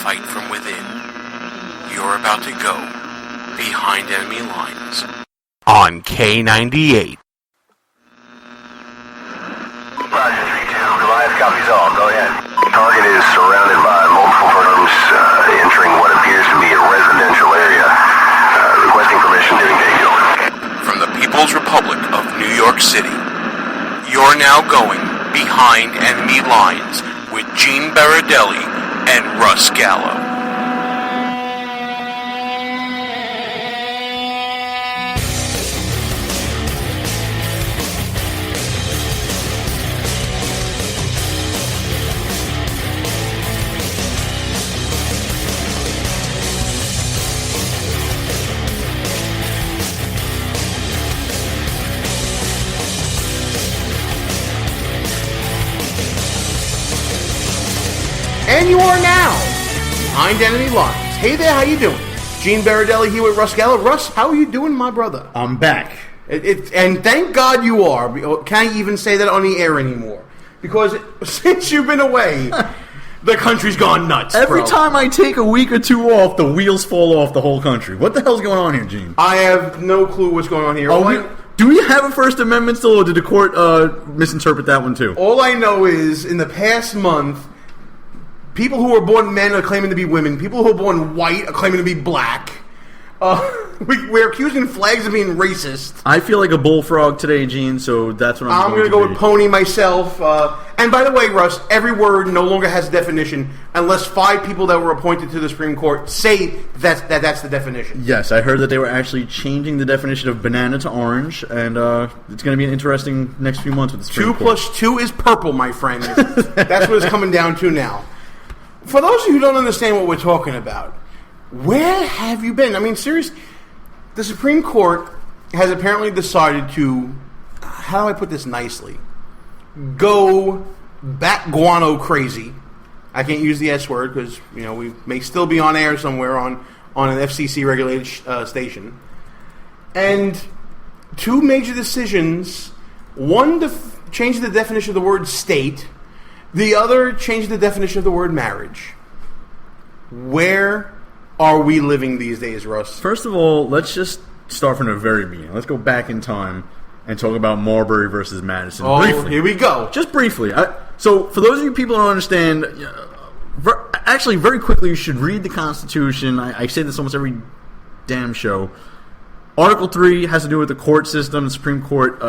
fight from within. You're about to go behind enemy lines on K98. Roger, 3-2. Goliath copies all. Go ahead. Target is surrounded by multiple firms entering what appears to be a residential area. Requesting permission to engage. From the People's Republic of New York City, you're now going behind enemy lines with Gene Baradelli and Russ Gallo. And you are now behind enemy lines. Hey there, how you doing? Gene Baradelli here with Russ Gallo. Russ, how are you doing, my brother? I'm back. And thank God you are. Can't even say that on the air anymore. Because since you've been away, the country's gone nuts, Every bro. time I take a week or two off, the wheels fall off the whole country. What the hell's going on here, Gene? I have no clue what's going on here. Do we have a First Amendment still, or did the court misinterpret that one too? All I know is, in the past month, people who are born men are claiming to be women. People who are born white are claiming to be black. We're accusing flags of being racist. I feel like a bullfrog today, Gene, so that's what I'm going to go with pony myself. And by the way, Russ, every word no longer has a definition unless 5 people that were appointed to the Supreme Court say that's the definition. Yes, I heard that they were actually changing the definition of banana to orange, and it's going to be an interesting next few months with the Supreme 2 Court. plus 2 is purple, my friend. That's what it's coming down to now. For those of you who don't understand what we're talking about, where have you been? I mean, seriously, the Supreme Court has apparently decided to, how do I put this nicely, go bat guano crazy. I can't use the S word because, we may still be on air somewhere on an FCC-regulated station. And 2 major decisions, one changed the definition of the word state, the other changed the definition of the word marriage. Where are we living these days, Russ? First of all, let's just start from the very beginning. Let's go back in time and talk about Marbury versus Madison. Oh, briefly. Here we go. Just briefly. So, for those of you people who don't understand, actually, very quickly, you should read the Constitution. I say this almost every damn show. Article 3 has to do with the court system, the Supreme Court,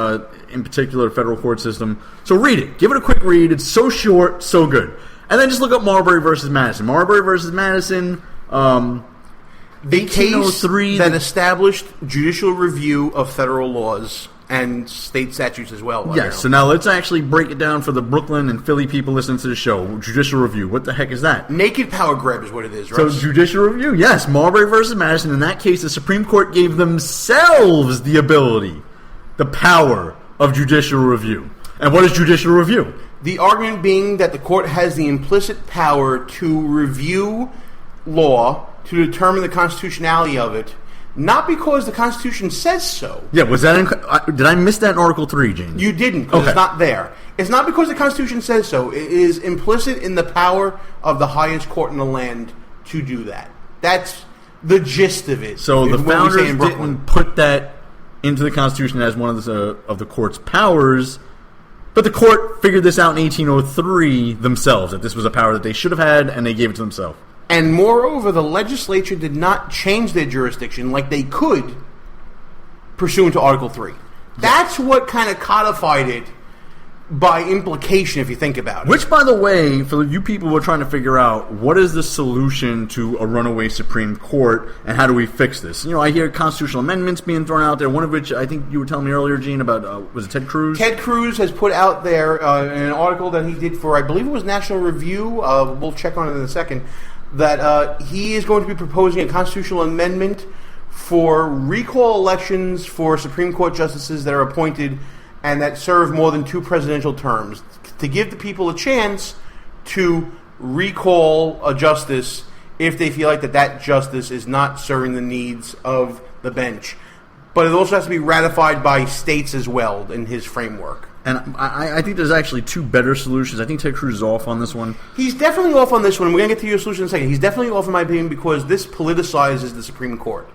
in particular, the federal court system. So read it. Give it a quick read. It's so short, so good. And then just look up Marbury versus Madison. Marbury versus Madison, the case that established judicial review of federal laws and state statutes as well. Yes, so now let's actually break it down for the Brooklyn and Philly people listening to the show. Judicial review. What the heck is that? Naked power grab is what it is, right? So judicial review, yes. Marbury versus Madison. In that case, the Supreme Court gave themselves the ability, the power of judicial review. And what is judicial review? The argument being that the court has the implicit power to review law to determine the constitutionality of it, not because the Constitution says so. Yeah, was that did I miss that in Article 3, James? You didn't, because It's not there. It's not because the Constitution says so. It is implicit in the power of the highest court in the land to do that. That's the gist of it. So the founders didn't put that into the Constitution as one of the court's powers, but the court figured this out in 1803 themselves, that this was a power that they should have had, and they gave it to themselves. And moreover, the legislature did not change their jurisdiction like they could pursuant to Article 3. That's what kind of codified it by implication, if you think about it. Which, by the way, for you people who are trying to figure out what is the solution to a runaway Supreme Court and how do we fix this? I hear constitutional amendments being thrown out there, one of which I think you were telling me earlier, Gene, about, was it Ted Cruz? Ted Cruz has put out there in an article that he did for, I believe it was National Review, we'll check on it in a second, that he is going to be proposing a constitutional amendment for recall elections for Supreme Court justices that are appointed and that serve more than 2 presidential terms, to give the people a chance to recall a justice if they feel like that justice is not serving the needs of the bench. But it also has to be ratified by states as well in his framework. and I think there's actually two better solutions. I think Ted Cruz is off on this one. He's definitely off on this one. We're going to get to your solution in a second. He's definitely off, in my opinion, because this politicizes the Supreme Court.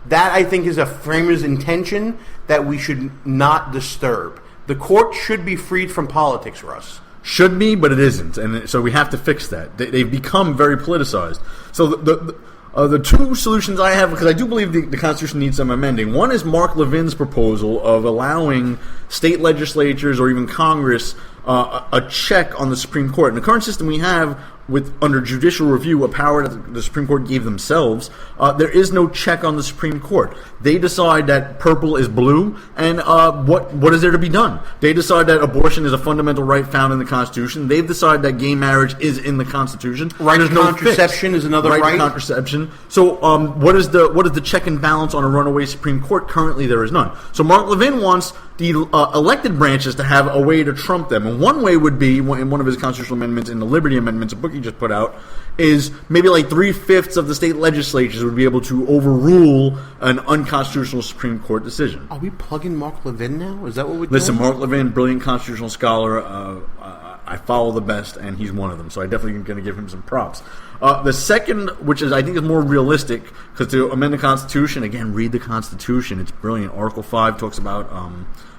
That, I think, is a framer's intention that we should not disturb. The court should be freed from politics, Russ. Should be, but it isn't, and so we have to fix that. They've become very politicized. So the two solutions I have, because I do believe the Constitution needs some amending. One is Mark Levin's proposal of allowing state legislatures or even Congress a check on the Supreme Court. In the current system we have, with under judicial review, a power that the Supreme Court gave themselves, there is no check on the Supreme Court. They decide that purple is blue, and what is there to be done? They decide that abortion is a fundamental right found in the Constitution. They've decided that gay marriage is in the Constitution. Right to contraception is another right. Right to contraception. So what is the check and balance on a runaway Supreme Court? Currently, there is none. So Mark Levin wants the elected branches to have a way to trump them. And one way would be, in one of his constitutional amendments, in the Liberty Amendments, a book he just put out, is maybe like 3/5 of the state legislatures would be able to overrule an unconstitutional Supreme Court decision. Are we plugging Mark Levin now? Is that what we're doing? Listen, Mark Levin, brilliant constitutional scholar. I follow the best, and he's one of them. So I definitely am going to give him some props. The second, which is I think is more realistic, because to amend the Constitution, again, read the Constitution. It's brilliant. Article 5 talks about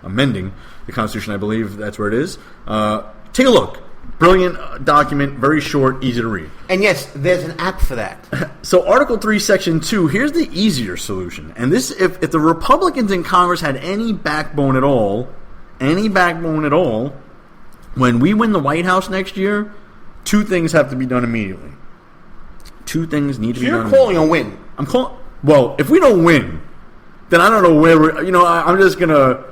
amending the Constitution. I believe that's where it is. Take a look. Brilliant document, very short, easy to read. And yes, there's an app for that. So Article 3, Section 2, here's the easier solution. And this, if the Republicans in Congress had any backbone at all, when we win the White House next year, two things have to be done immediately. Two things need to be done. You're calling a win. I'm calling. Well, if we don't win, then I don't know where we're. I'm just gonna.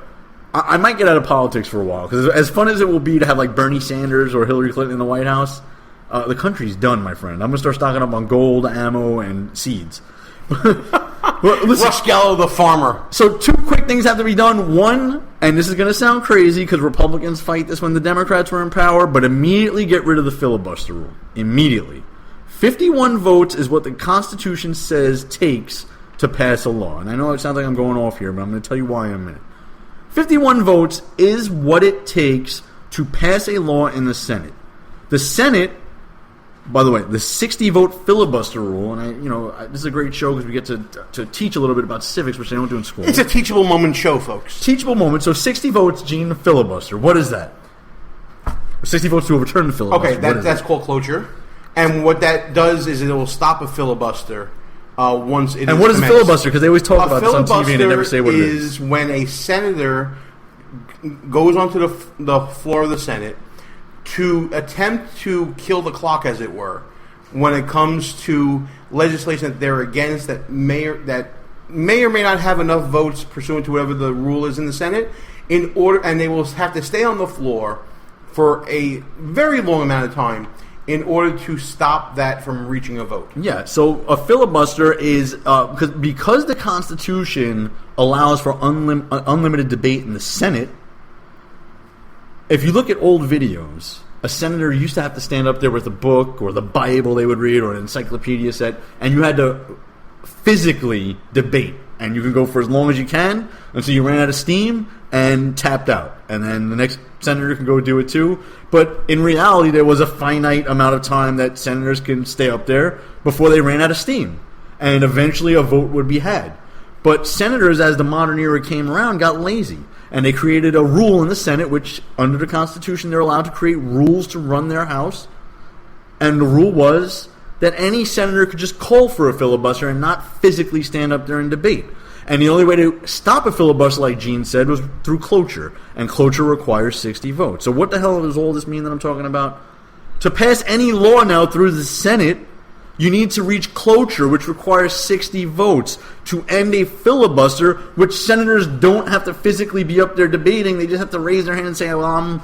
I might get out of politics for a while, because as fun as it will be to have like Bernie Sanders or Hillary Clinton in the White House, the country's done, my friend. I'm gonna start stocking up on gold, ammo, and seeds. Russ Gallo, the farmer. So two quick things have to be done. One, and this is going to sound crazy because Republicans fight this when the Democrats were in power, but immediately get rid of the filibuster rule. Immediately. 51 votes is what the Constitution says takes to pass a law. And I know it sounds like I'm going off here, but I'm going to tell you why in a minute. 51 votes is what it takes to pass a law in the Senate. The Senate, by the way, the 60-vote filibuster rule, and this is a great show because we get to teach a little bit about civics, which they don't do in school. It's a teachable moment show, folks. Teachable moment. So 60 votes, Gene, filibuster. What is that? 60 votes to overturn the filibuster. Okay, that's called cloture. And what that does is it will stop a filibuster once it is. And what is a commenced. filibuster? Because they always talk about this on TV and they never say what it is. Is when a senator goes onto the floor of the Senate to attempt to kill the clock, as it were, when it comes to legislation that they're against that may or may not have enough votes pursuant to whatever the rule is in the Senate, and they will have to stay on the floor for a very long amount of time in order to stop that from reaching a vote. Yeah, so a filibuster is because the Constitution allows for unlimited debate in the Senate. If you look at old videos, a senator used to have to stand up there with a book or the Bible they would read or an encyclopedia set, and you had to physically debate. And you can go for as long as you can until you ran out of steam and tapped out. And then the next senator can go do it too. But in reality, there was a finite amount of time that senators can stay up there before they ran out of steam. And eventually a vote would be had. But senators, as the modern era came around, got lazy. And they created a rule in the Senate, which under the Constitution, they're allowed to create rules to run their House. And the rule was that any senator could just call for a filibuster and not physically stand up there and debate. And the only way to stop a filibuster, like Gene said, was through cloture. And cloture requires 60 votes. So what the hell does all this mean that I'm talking about? To pass any law now through the Senate, you need to reach cloture, which requires 60 votes. To end a filibuster, which senators don't have to physically be up there debating. They just have to raise their hand and say, well, I'm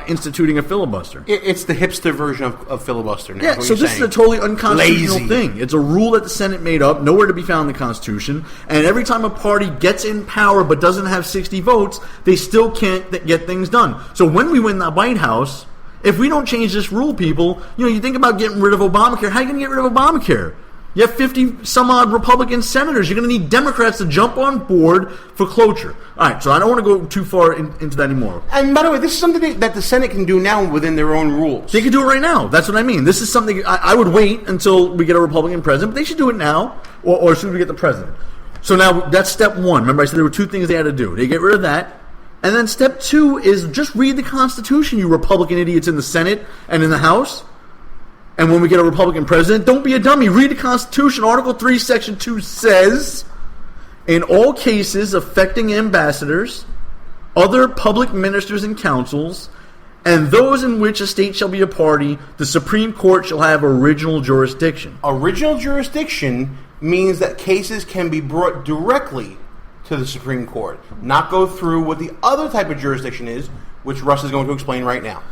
instituting a filibuster. It's the hipster version of filibuster now. Yeah, so this is a totally unconstitutional thing. It's a rule that the Senate made up, nowhere to be found in the Constitution, and every time a party gets in power but doesn't have 60 votes, they still can't get things done. So when we win the White House, if we don't change this rule, people, you think about getting rid of Obamacare. How are you going to get rid of Obamacare? You have 50 some odd Republican senators. You're going to need Democrats to jump on board for cloture. All right, so I don't want to go too far into that anymore. And by the way, this is something that the Senate can do now within their own rules. They can do it right now. That's what I mean. This is something I would wait until we get a Republican president, but they should do it now, or as soon as we get the president. So now that's step one. Remember I said there were two things they had to do. They get rid of that. And then step two is just read the Constitution, you Republican idiots in the Senate and in the House. And when we get a Republican president, don't be a dummy. Read the Constitution. Article 3, Section 2 says, in all cases affecting ambassadors, other public ministers and councils, and those in which a state shall be a party, the Supreme Court shall have original jurisdiction. Original jurisdiction means that cases can be brought directly to the Supreme Court, not go through what the other type of jurisdiction is, which Russ is going to explain right now.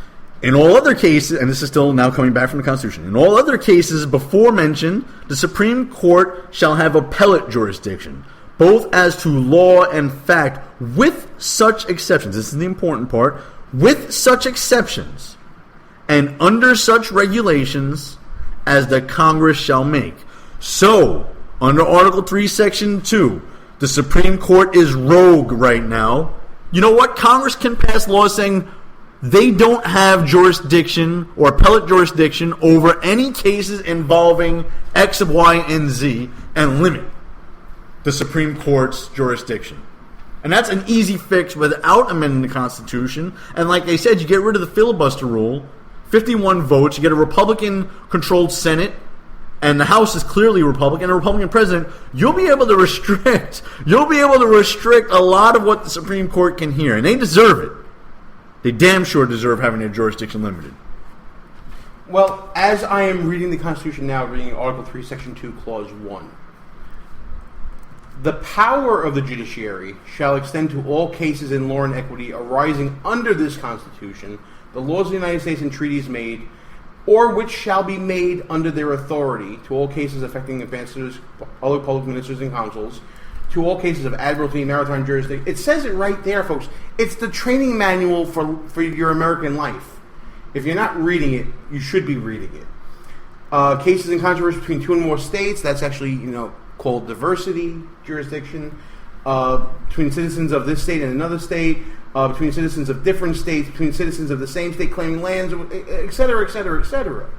In all other cases, and this is still now coming back from the Constitution, in all other cases before mentioned, the Supreme Court shall have appellate jurisdiction, both as to law and fact, with such exceptions. This is the important part. With such exceptions, and under such regulations as the Congress shall make. So, under Article 3, Section 2, the Supreme Court is rogue right now. You know what? Congress can pass laws saying they don't have jurisdiction or appellate jurisdiction over any cases involving X of Y and Z and limit the Supreme Court's jurisdiction. And that's an easy fix without amending the Constitution. And like I said, you get rid of the filibuster rule, 51 votes, you get a Republican-controlled Senate, and the House is clearly Republican, a Republican president, you'll be able to restrict a lot of what the Supreme Court can hear. And they deserve it. They damn sure deserve having their jurisdiction limited. Well, as I am reading the Constitution now, reading Article 3, Section 2, Clause 1, the power of the judiciary shall extend to all cases in law and equity arising under this Constitution, the laws of the United States and treaties made, or which shall be made under their authority, to all cases affecting ambassadors, other public ministers and councils, to all cases of admiralty, maritime jurisdiction. It says it right there, folks. It's the training manual for your American life. If you're not reading it, you should be reading it. Cases in controversy between two and more states, that's actually, called diversity jurisdiction. Between citizens of this state and another state, between citizens of different states, between citizens of the same state claiming lands, et cetera, et cetera, et cetera.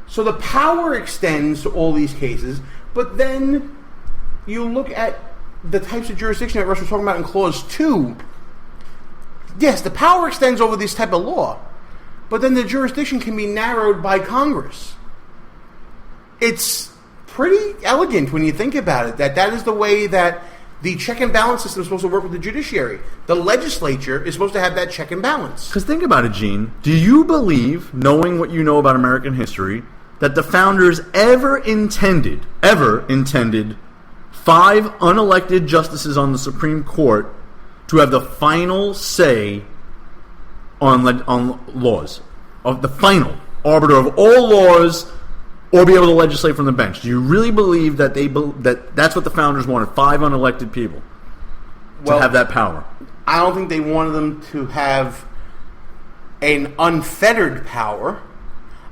So the power extends to all these cases, but then you look at the types of jurisdiction that Russ was talking about in Clause 2. Yes, the power extends over this type of law, but then the jurisdiction can be narrowed by Congress. It's pretty elegant when you think about it, that is the way that the check and balance system is supposed to work with the judiciary. The legislature is supposed to have that check and balance. Because think about it, Gene. Do you believe, knowing what you know about American history, that the founders ever intended 5 unelected justices on the Supreme Court to have the final say on laws, of the final arbiter of all laws, or be able to legislate from the bench? Do you really believe that that's what the founders wanted, 5 unelected people to have that power? I don't think they wanted them to have an unfettered power.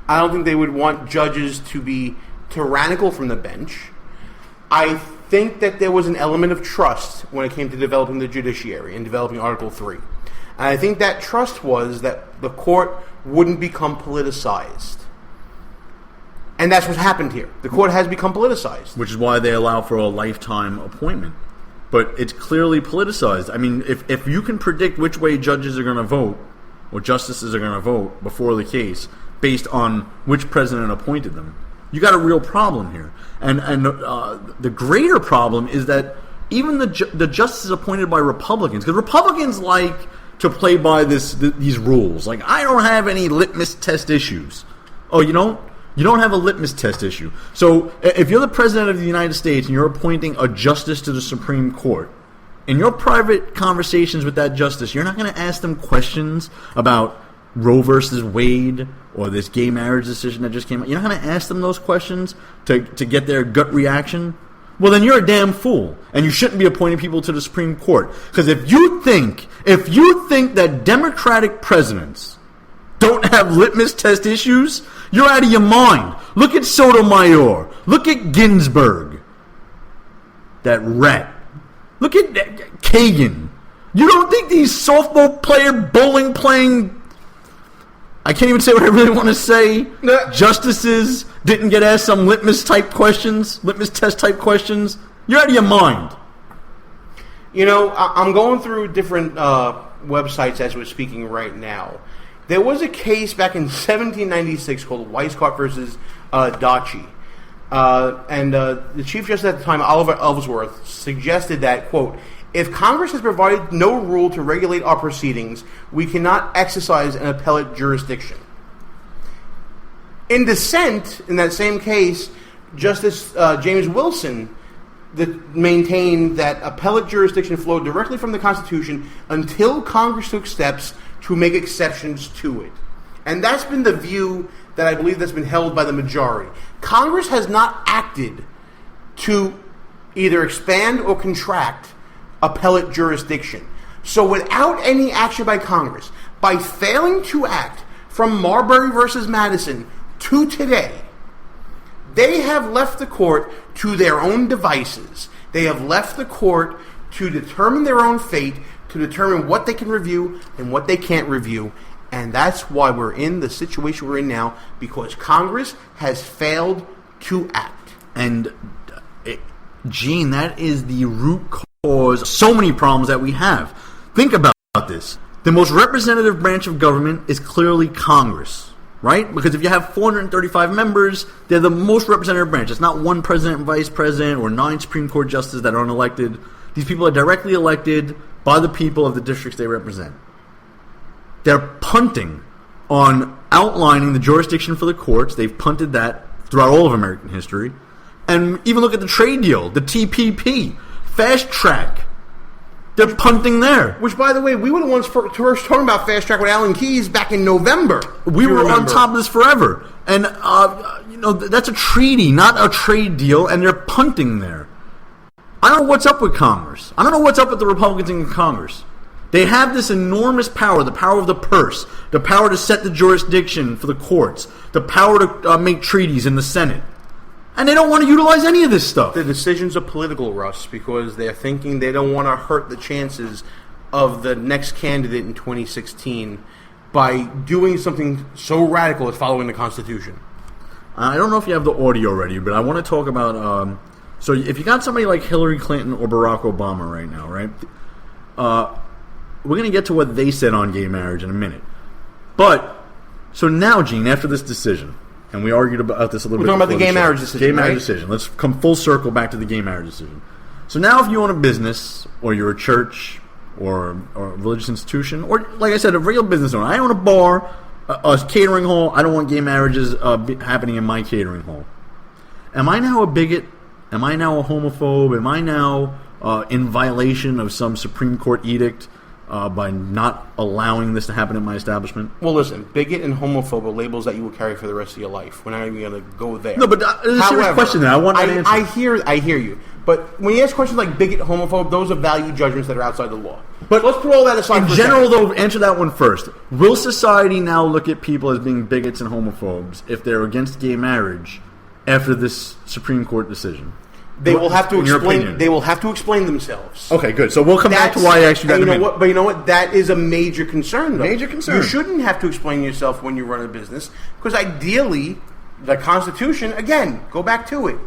I don't think they would want judges to be tyrannical from the bench. I think that there was an element of trust when it came to developing the judiciary and developing Article 3. And I think that trust was that the court wouldn't become politicized. And that's what's happened here. The court has become politicized. Which is why they allow for a lifetime appointment. But it's clearly politicized. I mean, if you can predict which way judges are going to vote, or justices are going to vote before the case, based on which president appointed them, you got a real problem here. And the greater problem is that even the justices appointed by Republicans, because Republicans like to play by these rules. Like, I don't have any litmus test issues. Oh, you don't? You don't have a litmus test issue. So if you're the president of the United States and you're appointing a justice to the Supreme Court, in your private conversations with that justice, you're not going to ask them questions about Roe versus Wade or this gay marriage decision that just came out. You're not going to ask them those questions to get their gut reaction. Well, then you're a damn fool, and you shouldn't be appointing people to the Supreme Court. Because if you think that Democratic presidents don't have litmus test issues? You're out of your mind. Look at Sotomayor. Look at Ginsburg. That rat. Look at Kagan. You don't think these softball player, bowling playing, I can't even say what I really want to say, justices didn't get asked some litmus test type questions? You're out of your mind. You know, I'm going through different websites as we're speaking right now. There was a case back in 1796 called Weisskopf versus Daci. And the Chief Justice at the time, Oliver Ellsworth, suggested that, quote, if Congress has provided no rule to regulate our proceedings, we cannot exercise an appellate jurisdiction. In dissent, in that same case, Justice James Wilson maintained that appellate jurisdiction flowed directly from the Constitution until Congress took steps to make exceptions to it. And that's been the view that I believe that's been held by the majority. Congress has not acted to either expand or contract appellate jurisdiction. So without any action by Congress, by failing to act from Marbury versus Madison to today, they have left the court to their own devices. They have left the court to determine their own fate, to determine what they can review and what they can't review. And that's why we're in the situation we're in now, because Congress has failed to act. And, Gene, that is the root cause of so many problems that we have. Think about this. The most representative branch of government is clearly Congress, right? Because if you have 435 members, they're the most representative branch. It's not one president and vice president or 9 Supreme Court justices that are unelected. These people are directly elected by the people of the districts they represent. They're punting on outlining the jurisdiction for the courts. They've punted that throughout all of American history. And even look at the trade deal, the TPP, fast track. They're punting there. Which, by the way, we were the ones first talking about fast track with Alan Keyes back in November. We were on top of this forever. And, that's a treaty, not a trade deal, and they're punting there. I don't know what's up with Congress. I don't know what's up with the Republicans in Congress. They have this enormous power, the power of the purse, the power to set the jurisdiction for the courts, the power to make treaties in the Senate. And they don't want to utilize any of this stuff. The decisions are political, Russ, because they're thinking they don't want to hurt the chances of the next candidate in 2016 by doing something so radical as following the Constitution. I don't know if you have the audio ready, but I want to talk about... so if you got somebody like Hillary Clinton or Barack Obama right now, right? We're going to get to what they said on gay marriage in a minute. But, so now, Gene, after this decision, and we argued about this a little bit. We're talking about the gay marriage decision, Gay marriage decision. Let's come full circle back to the gay marriage decision. So now if you own a business, or you're a church, or a religious institution, or, like I said, a real business owner. I own a bar, a catering hall. I don't want gay marriages happening in my catering hall. Am I now a bigot? Am I now a homophobe? Am I now in violation of some Supreme Court edict by not allowing this to happen in my establishment? Well, listen, bigot and homophobe are labels that you will carry for the rest of your life. We're not even going to go there. No, but there's a serious question there. I want an answer. I hear you. But when you ask questions like bigot, homophobe, those are value judgments that are outside the law. But let's put all that aside in for general, though, answer that one first. Will society now look at people as being bigots and homophobes if they're against gay marriage after this Supreme Court decision? They will have to explain. They will have to explain themselves. Okay, good. So we'll come back to why I asked you that. But you know what? That is a major concern. Though. Major concern. You shouldn't have to explain yourself when you run a business, because ideally, the Constitution. Again, go back to it.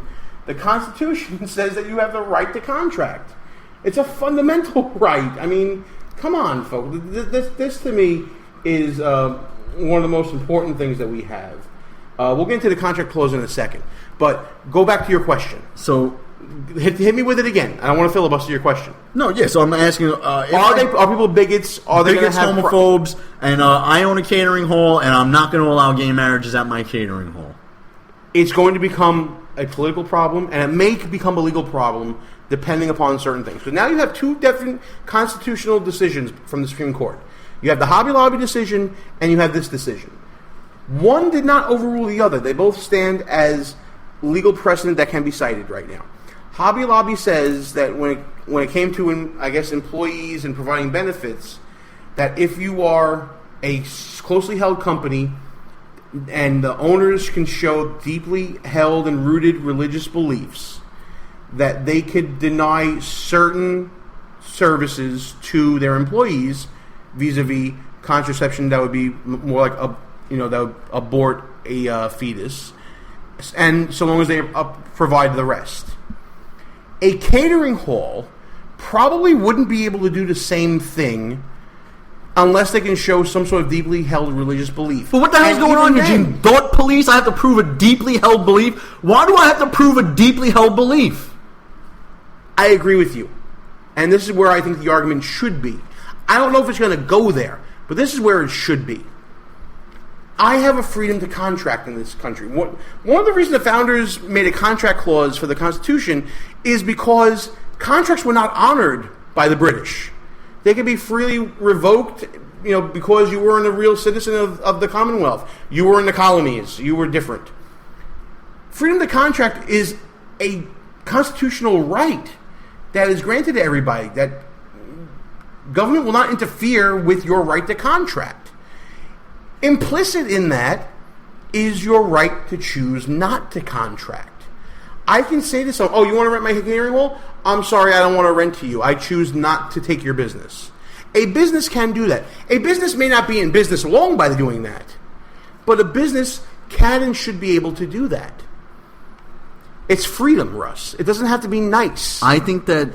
The Constitution says that you have the right to contract. It's a fundamental right. I mean, come on, folks. This to me is one of the most important things that we have. We'll get into the contract clause in a second. But go back to your question. So hit me with it again. I don't want to filibuster your question. No, yeah. So I'm asking: are people bigots? Are they bigots, homophobes? And I own a catering hall, and I'm not going to allow gay marriages at my catering hall. It's going to become a political problem, and it may become a legal problem depending upon certain things. So now you have two different constitutional decisions from the Supreme Court. You have the Hobby Lobby decision, and you have this decision. One did not overrule the other. They both stand as legal precedent that can be cited right now. Hobby Lobby says that when it came to, I guess, employees and providing benefits, that if you are a closely held company and the owners can show deeply held and rooted religious beliefs, that they could deny certain services to their employees vis-a-vis contraception that would be more like that would abort a fetus, and so long as they provide the rest. A catering hall probably wouldn't be able to do the same thing unless they can show some sort of deeply held religious belief. But what the hell's going on, Eugene? Thought police? I have to prove a deeply held belief? Why do I have to prove a deeply held belief? I agree with you. And this is where I think the argument should be. I don't know if it's going to go there, but this is where it should be. I have a freedom to contract in this country. One of the reasons the founders made a contract clause for the Constitution is because contracts were not honored by the British. They could be freely revoked, because you weren't a real citizen of the Commonwealth. You were in the colonies. You were different. Freedom to contract is a constitutional right that is granted to everybody, that government will not interfere with your right to contract. Implicit in that is your right to choose not to contract. I can say to someone, you want to rent my catering hall? I'm sorry, I don't want to rent to you. I choose not to take your business. A business can do that. A business may not be in business long by doing that, but a business can and should be able to do that. It's freedom, Russ. It doesn't have to be nice. I think that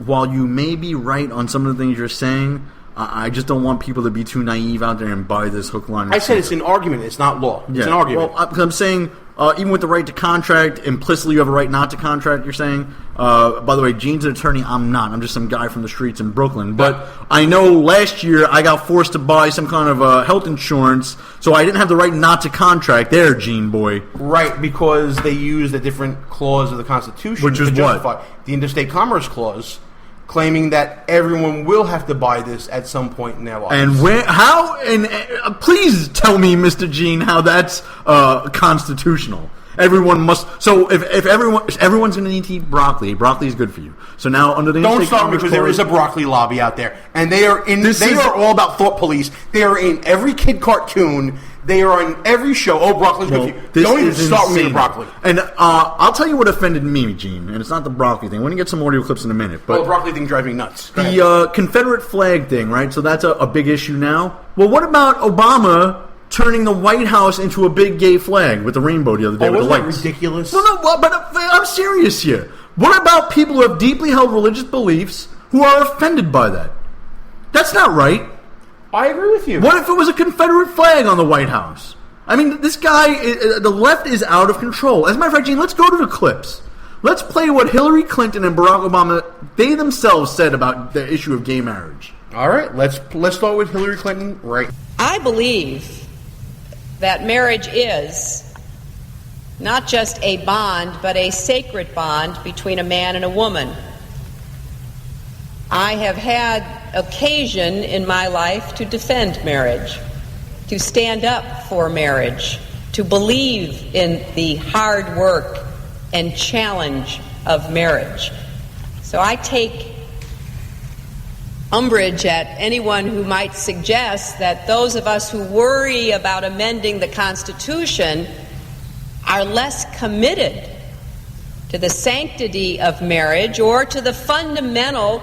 while you may be right on some of the things you're saying, I just don't want people to be too naive out there and buy this hook, line, and I said it's an argument. It's not law. It's an argument. Well, I'm saying even with the right to contract, implicitly you have a right not to contract, you're saying. By the way, Gene's an attorney. I'm not. I'm just some guy from the streets in Brooklyn. But I know last year I got forced to buy some kind of health insurance, so I didn't have the right not to contract there, Gene boy. Right, because they used a different clause of the Constitution. Which is to justify the Interstate Commerce Clause, claiming that everyone will have to buy this at some point in their lives. And please tell me, Mr. Gene, how that's constitutional. Everyone must. So if everyone's going to need to eat broccoli. Broccoli is good for you. So now under the don't start because there is a broccoli lobby out there, and they are are all about thought police. They are in every kid cartoon. They are on every show. Oh, broccoli's good for you. Don't even start with me with broccoli. And I'll tell you what offended me, Gene, and it's not the broccoli thing. We're going to get some audio clips in a minute. But the broccoli thing drives me nuts. The Confederate flag thing, right? So that's a big issue now. Well, what about Obama turning the White House into a big gay flag with the rainbow the other day with the lights? That ridiculous? No, but I'm serious here. What about people who have deeply held religious beliefs who are offended by that? That's not right. I agree with you. What if it was a Confederate flag on the White House? I mean, this guy, the left is out of control. As a matter of fact, Gene, let's go to the clips. Let's play what Hillary Clinton and Barack Obama, they themselves said about the issue of gay marriage. All right, let's start with Hillary Clinton. Right. I believe that marriage is not just a bond, but a sacred bond between a man and a woman. I have had occasion in my life to defend marriage, to stand up for marriage, to believe in the hard work and challenge of marriage. So I take umbrage at anyone who might suggest that those of us who worry about amending the Constitution are less committed to the sanctity of marriage or to the fundamental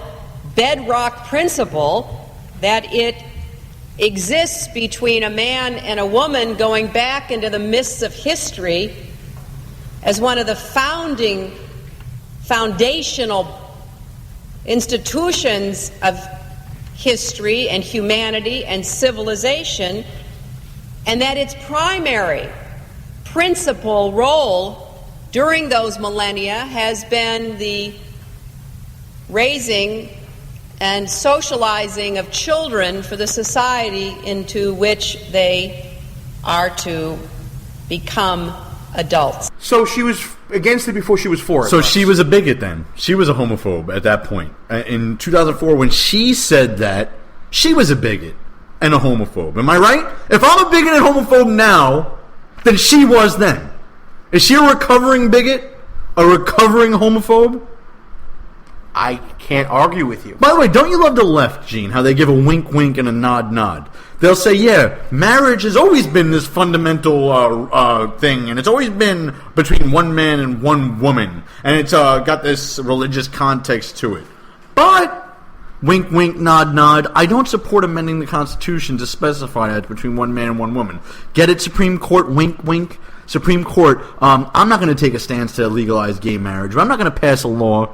bedrock principle that it exists between a man and a woman going back into the mists of history as one of the foundational institutions of history and humanity and civilization, and that its primary principal role during those millennia has been the raising and socializing of children for the society into which they are to become adults. So she was against it before she was for it. So she was a bigot then. She was a homophobe at that point. In 2004, when she said that, she was a bigot and a homophobe. Am I right? If I'm a bigot and homophobe now, then she was then. Is she a recovering bigot? A recovering homophobe? I can't argue with you. By the way, don't you love the left, Gene? How they give a wink, wink, and a nod, nod. They'll say, yeah, marriage has always been this fundamental thing, and it's always been between one man and one woman, and it's got this religious context to it. But, wink, wink, nod, nod, I don't support amending the Constitution to specify that between one man and one woman. Get it, Supreme Court? Wink, wink. Supreme Court, I'm not going to take a stance to legalize gay marriage. I'm not going to pass a law.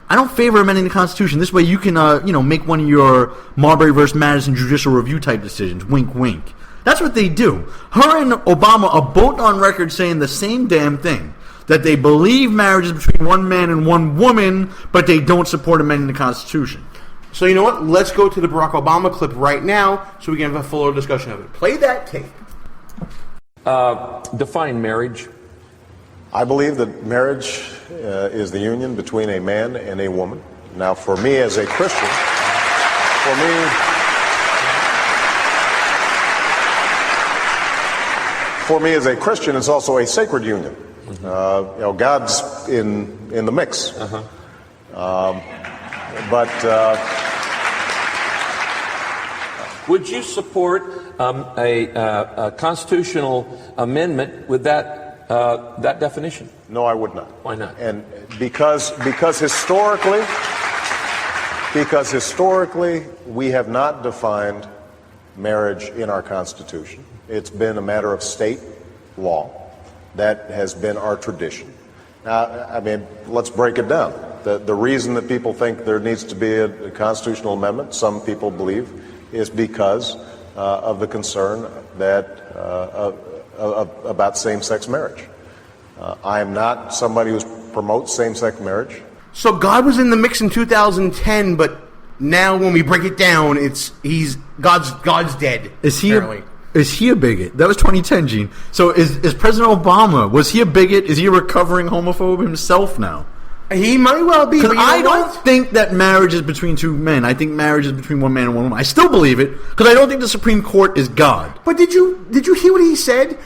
I don't favor amending the Constitution. This way you can, make one of your Marbury versus Madison judicial review type decisions. Wink, wink. That's what they do. Her and Obama are both on record saying the same damn thing. That they believe marriage is between one man and one woman, but they don't support amending the Constitution. So you know what? Let's go to the Barack Obama clip right now so we can have a fuller discussion of it. Play that tape. Define marriage. I believe that marriage is the union between a man and a woman. Now, for me as a Christian, it's also a sacred union. God's in the mix. Would you support a constitutional amendment with that definition? No, I would not. Why not? And because historically we have not defined marriage in our Constitution. It's been a matter of state law. That has been our tradition. Now, let's break it down. The reason that people think there needs to be a constitutional amendment, some people believe, is because of the concern that about same-sex marriage. I am not somebody who promotes same-sex marriage. So God was in the mix in 2010, but now when we break it down, God's dead. Is he a bigot? That was 2010, Gene. So is President Obama, was he a bigot? Is he a recovering homophobe himself now? He might well be. Because I don't think that marriage is between two men. I think marriage is between one man and one woman. I still believe it because I don't think the Supreme Court is God. But did you hear what he said?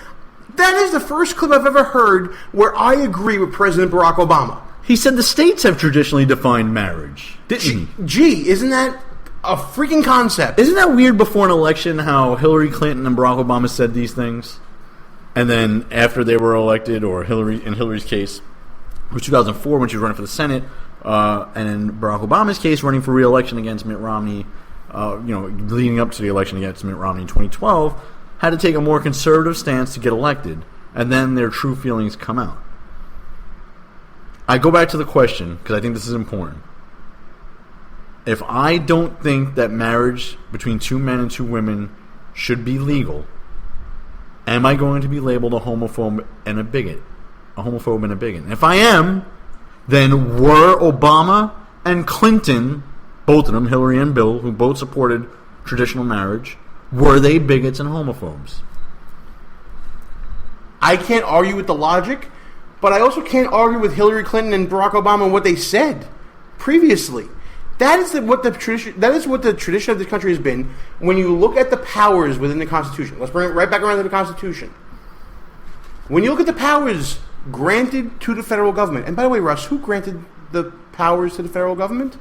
That is the first clip I've ever heard where I agree with President Barack Obama. He said the states have traditionally defined marriage, didn't he? Gee, isn't that a freaking concept? Isn't that weird before an election how Hillary Clinton and Barack Obama said these things? And then after they were elected, or in Hillary's case, it was 2004 when she was running for the Senate, and in Barack Obama's case, running for re-election against Mitt Romney, leading up to the election against Mitt Romney in 2012, had to take a more conservative stance to get elected, and then their true feelings come out. I go back to the question, because I think this is important. If I don't think that marriage between two men and two women should be legal, am I going to be labeled a homophobe and a bigot? A homophobe and a bigot. And if I am, then were Obama and Clinton, both of them, Hillary and Bill, who both supported traditional marriage, were they bigots and homophobes? I can't argue with the logic, but I also can't argue with Hillary Clinton and Barack Obama and what they said previously. That is what the tradition of this country has been. When you look at the powers within the Constitution, let's bring it right back around to the Constitution. When you look at the powers granted to the federal government, and by the way, Russ, who granted the powers to the federal government?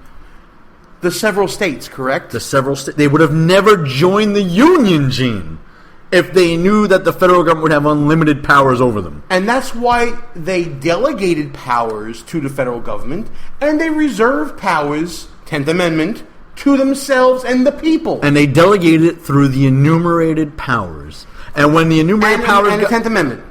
The several states, correct? The several states. They would have never joined the Union, Gene, if they knew that the federal government would have unlimited powers over them. And that's why they delegated powers to the federal government, and they reserved powers, 10th Amendment, to themselves and the people. And they delegated it through the enumerated powers. And when the enumerated powers... And the 10th Amendment.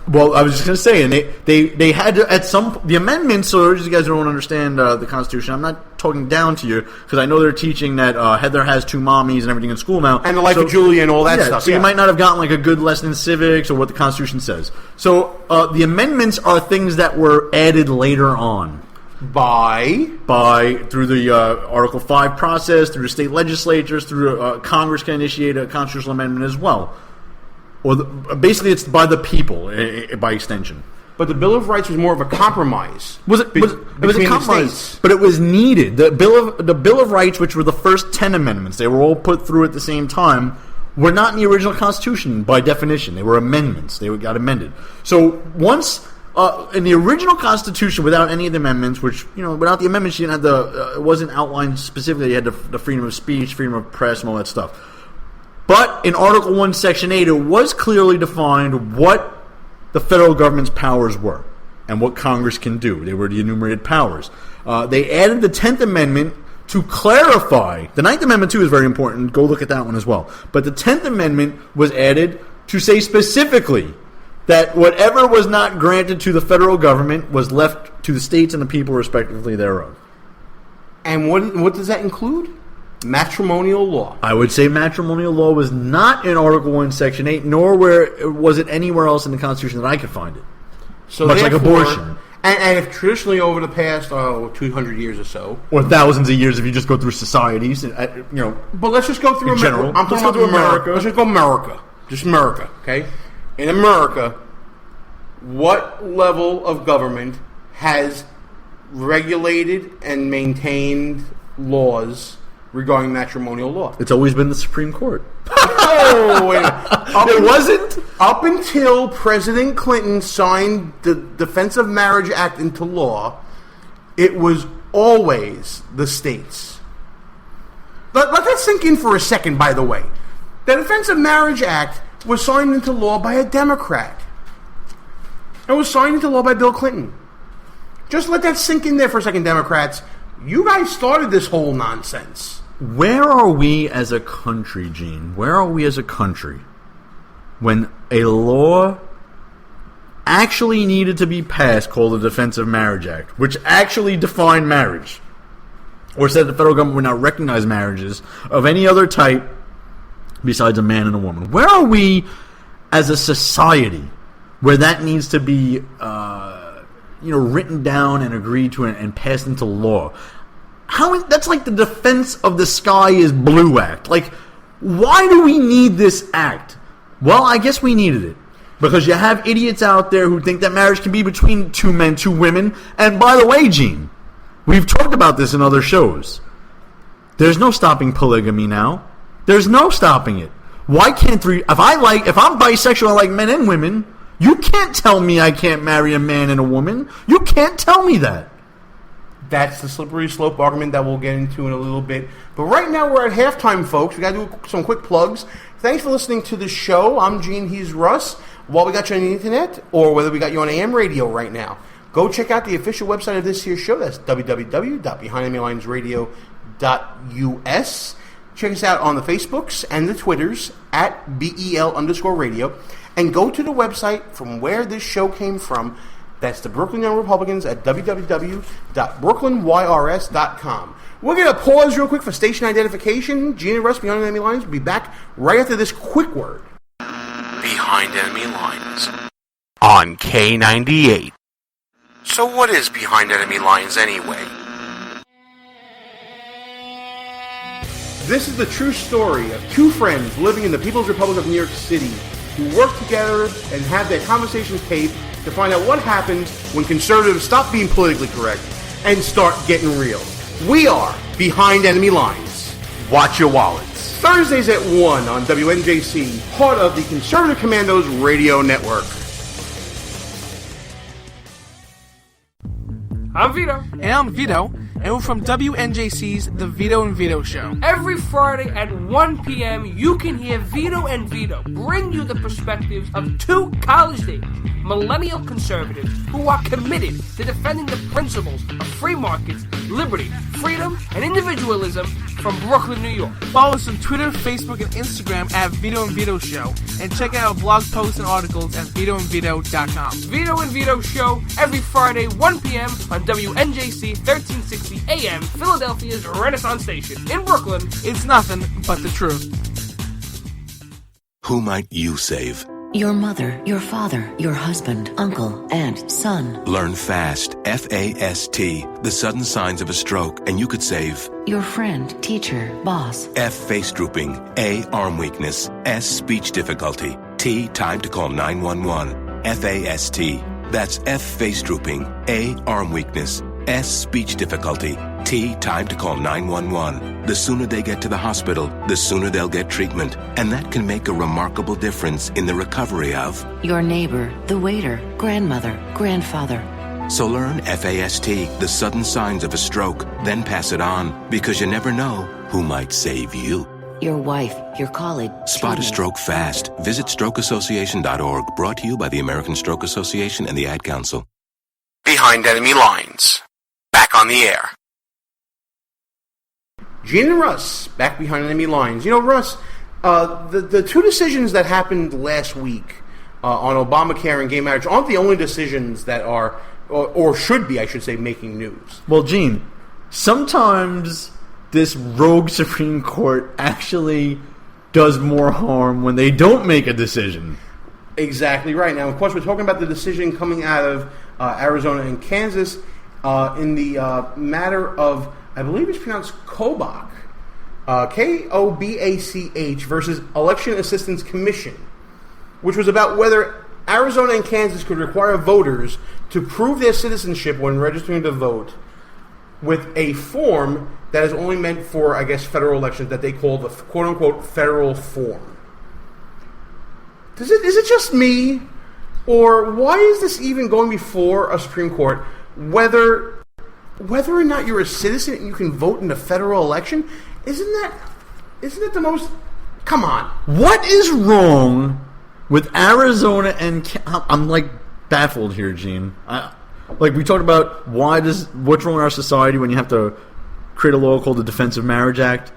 Well, I was just going to say, and they had to, at some... The amendments, so you guys don't understand the Constitution, I'm not talking down to you, because I know they're teaching that Heather has two mommies and everything in school now. And the life of Julia and all that stuff. So you might not have gotten like a good lesson in civics or what the Constitution says. So the amendments are things that were added later on. By through the Article 5 process, through the state legislatures, through Congress can initiate a constitutional amendment as well. Or basically, it's by the people, by extension. But the Bill of Rights was more of a compromise. It was a compromise, but it was needed. The Bill of Rights, which were the first 10 amendments, they were all put through at the same time, were not in the original Constitution by definition. They were amendments. They got amended. So once in the original Constitution, without any of the amendments, which, without the amendments, you didn't have it wasn't outlined specifically. You had the freedom of speech, freedom of press, and all that stuff. But in Article 1, Section 8, it was clearly defined what the federal government's powers were and what Congress can do. They were the enumerated powers. They added the 10th Amendment to clarify. The 9th Amendment, too, is very important. Go look at that one as well. But the 10th Amendment was added to say specifically that whatever was not granted to the federal government was left to the states and the people respectively thereof. And what does that include? Matrimonial law. I would say matrimonial law was not in Article 1, Section 8, nor was it anywhere else in the Constitution that I could find it. So much like abortion. And if traditionally over the past 200 years or so, or thousands of years, if you just go through societies, But let's just go through in general. I'm talking about America. Let's just go America. Just America, okay? In America, what level of government has regulated and maintained laws regarding matrimonial law? It's always been the Supreme Court. Oh, wait a minute. It wasn't? Up until President Clinton signed the Defense of Marriage Act into law, it was always the states. Let that sink in for a second, by the way. The Defense of Marriage Act was signed into law by a Democrat. It was signed into law by Bill Clinton. Just let that sink in there for a second, Democrats. You guys started this whole nonsense. Where are we as a country, Gene? Where are we as a country when a law actually needed to be passed called the Defense of Marriage Act, which actually defined marriage, or said the federal government would not recognize marriages of any other type besides a man and a woman? Where are we as a society where that needs to be written down and agreed to and passed into law? That's like the Defense of the Sky is Blue Act. Like, why do we need this act? Well, I guess we needed it because you have idiots out there who think that marriage can be between two men, two women. And by the way, Gene, we've talked about this in other shows. There's no stopping polygamy now. There's no stopping it. Why can't if I'm bisexual, I like men and women, you can't tell me I can't marry a man and a woman. You can't tell me that. That's the slippery slope argument that we'll get into in a little bit. But right now we're at halftime, folks. We got to do some quick plugs. Thanks for listening to the show. I'm Gene, he's Russ. While we got you on the internet, or whether we got you on AM radio right now, go check out the official website of this here show. That's www.BehindEnemyLinesRadio.us. Check us out on the Facebooks and the Twitters at BEL_radio. And go to the website from where this show came from. That's the Brooklyn Young Republicans at www.brooklynYRS.com. We're going to pause real quick for station identification. Gene and Russ, Behind Enemy Lines, will be back right after this quick word. Behind Enemy Lines on K98. So what is Behind Enemy Lines anyway? This is the true story of two friends living in the People's Republic of New York City who work together and have their conversations taped to find out what happens when conservatives stop being politically correct and start getting real. We are Behind Enemy Lines. Watch your wallets. Thursdays at 1 on WNJC, part of the Conservative Commandos Radio Network. I'm Vito. And I'm Vito, and we're from WNJC's The Vito and Vito Show. Every Friday at 1 p.m., you can hear Vito and Vito bring you the perspectives of two college-age millennial conservatives who are committed to defending the principles of free markets, liberty, freedom, and individualism from Brooklyn, New York. Follow us on Twitter, Facebook, and Instagram at Vito and Vito Show, and check out our blog posts and articles at VitoandVito.com. Vito and Vito Show every Friday, 1 p.m. on WNJC 1360 AM, Philadelphia's Renaissance Station in Brooklyn. It's nothing but the truth. Who might you save? Your mother, your father, your husband, uncle, aunt, son. Learn FAST, F-A-S-T, the sudden signs of a stroke, and you could save. Your friend, teacher, boss. F, face drooping. A, arm weakness. S, speech difficulty. T, time to call 911. F-A-S-T. That's F, face drooping. A, arm weakness. S, speech difficulty. T, time to call 911. The sooner they get to the hospital, the sooner they'll get treatment. And that can make a remarkable difference in the recovery of Your neighbor, the waiter, grandmother, grandfather. So learn FAST, the sudden signs of a stroke, then pass it on, because you never know who might save you. Your wife, your colleague. Spot a stroke fast. Visit strokeassociation.org, brought to you by the American Stroke Association and the Ad Council. Behind Enemy Lines. Back on the air. Gene and Russ, back behind enemy lines. You know, Russ, the two decisions that happened last week on Obamacare and gay marriage aren't the only decisions that are, or should be, I should say, making news. Well, Gene, sometimes this rogue Supreme Court actually does more harm when they don't make a decision. Exactly right. Now, of course, we're talking about the decision coming out of Arizona and Kansas in the matter of, I believe it's pronounced Kobach, Kobach versus Election Assistance Commission, which was about whether Arizona and Kansas could require voters to prove their citizenship when registering to vote with a form that is only meant for, I guess, federal elections that they call the quote-unquote federal form. Is it just me, or why is this even going before a Supreme Court, whether or not you're a citizen and you can vote in a federal election? Isn't that the most... Come on. What is wrong with Arizona and... I'm, like, baffled here, Gene. Like, we talked about what's wrong in our society when you have to create a law called the Defense of Marriage Act.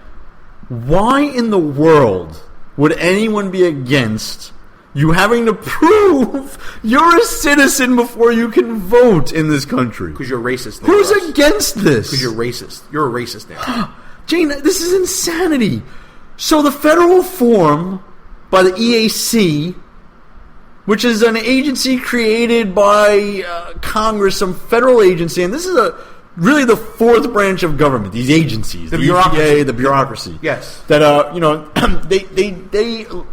Why in the world would anyone be against you having to prove you're a citizen before you can vote in this country? Because you're racist. Who's against this? Because you're racist. You're a racist now. Gene, this is insanity. So the federal form by the EAC, which is an agency created by Congress, some federal agency, and this is really the fourth branch of government, these agencies, the bureaucracy. EPA, the bureaucracy. Yes. That,